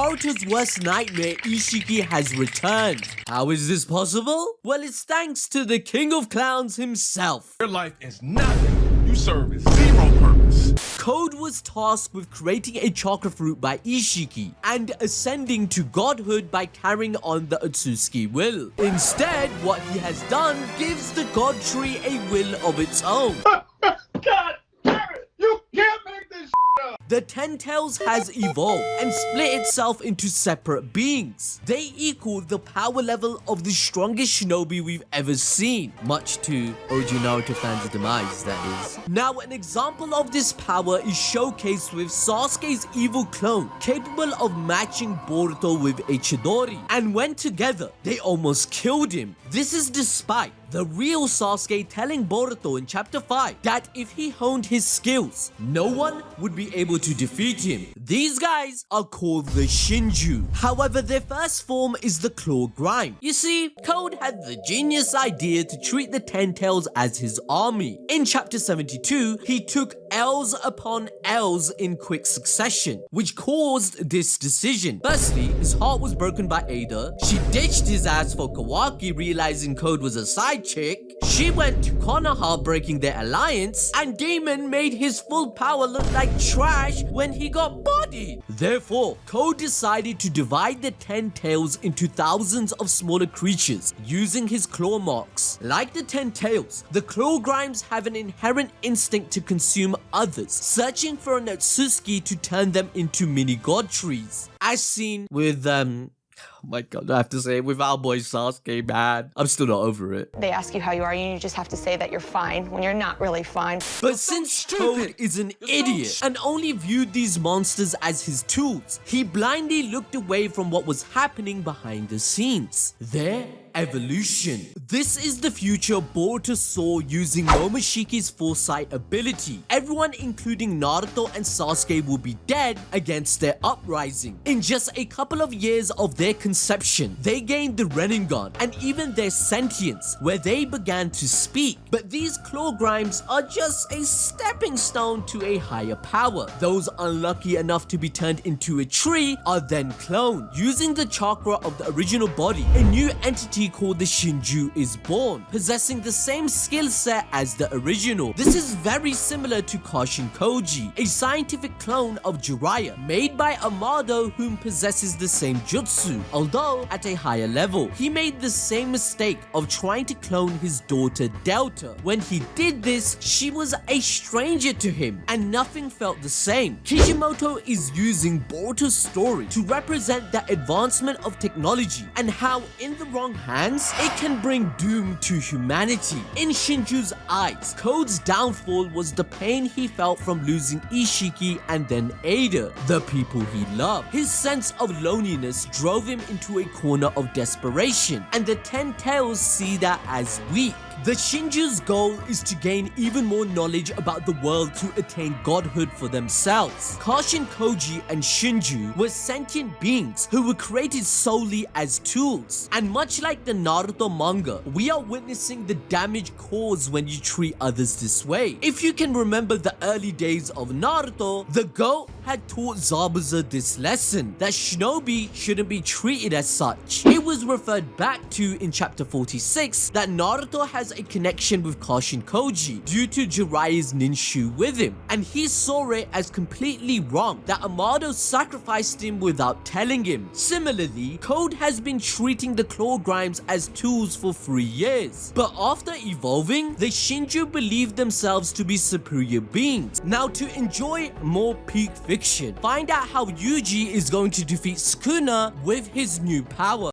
Boruto's worst nightmare, Isshiki, has returned. How is this possible? Well, it's thanks to the king of clowns himself. Your life is nothing. You serve zero purpose. Code was tasked with creating a chakra fruit by Isshiki and ascending to godhood by carrying on the Otsutsuki will. Instead, what he has done gives the god tree a will of its own. God damn it! You can't make this up! The Ten Tails has evolved and split itself into separate beings. They equal the power level of the strongest shinobi we've ever seen, much to OG Naruto fans' demise, that is. Now, an example of this power is showcased with Sasuke's evil clone, capable of matching Boruto with a Chidori, and when together, they almost killed him. This is despite the real Sasuke telling Boruto in chapter 5 that if he honed his skills, no one would be able to defeat him. These guys are called the Shinju. However, their first form is the Claw Grime. You see, Code had the genius idea to treat the Ten Tails as his army. In chapter 72, he took L's upon L's in quick succession, which caused this decision. Firstly, his heart was broken by Ada. She ditched his ass for Kawaki, realizing Code was a side chick. She went to Konoha, breaking their alliance, and Demon made his full power look like trash when he got bodied. Therefore, Code decided to divide the Ten Tails into thousands of smaller creatures using his claw marks. Like the Ten Tails, the Claw Grimes have an inherent instinct to consume others, searching for an Otsutsuki to turn them into mini god trees. As seen with oh my god, I have to say it, with our boy Sasuke, man. I'm still not over it. They ask you how you are, and you just have to say that you're fine when you're not really fine. But since Code is an idiot and only viewed these monsters as his tools, he blindly looked away from what was happening behind the scenes. Their evolution. This is the future Boruto saw using Momoshiki's foresight ability. Everyone, including Naruto and Sasuke, will be dead against their uprising. In just a couple of years of their conception, they gained the Rinnegan and even their sentience, where they began to speak. But these Claw Grimes are just a stepping stone to a higher power. Those unlucky enough to be turned into a tree are then cloned. Using the chakra of the original body, a new entity called the Shinju is born, possessing the same skill set as the original. This is very similar to Kashin Koji, a scientific clone of Jiraiya, made by Amado, whom possesses the same jutsu, although at a higher level. He made the same mistake of trying to clone his daughter Delta. When he did this, she was a stranger to him, and nothing felt the same. Kishimoto is using Boruto's story to represent the advancement of technology and how in the wrong hands, it can bring doom to humanity. In Shinju's eyes, Code's downfall was the pain he felt from losing Isshiki and then Ada, the people he loved. His sense of loneliness drove him into a corner of desperation, and the Ten Tails see that as weak. The Shinju's goal is to gain even more knowledge about the world to attain godhood for themselves. Kashin Koji and Shinju were sentient beings who were created solely as tools. And much like the Naruto manga, we are witnessing the damage caused when you treat others this way. If you can remember the early days of Naruto, the GOAT had taught Zabuza this lesson, that shinobi shouldn't be treated as such. It was referred back to in chapter 46 that Naruto has a connection with Kashin Koji due to Jiraiya's ninshu with him, and he saw it as completely wrong that Amado sacrificed him without telling him. Similarly, Code has been treating the Claw Grimes as tools for 3 years, but after evolving, the Shinju believed themselves to be superior beings. Now, to enjoy more peak fiction, find out how Yuji is going to defeat Sukuna with his new power.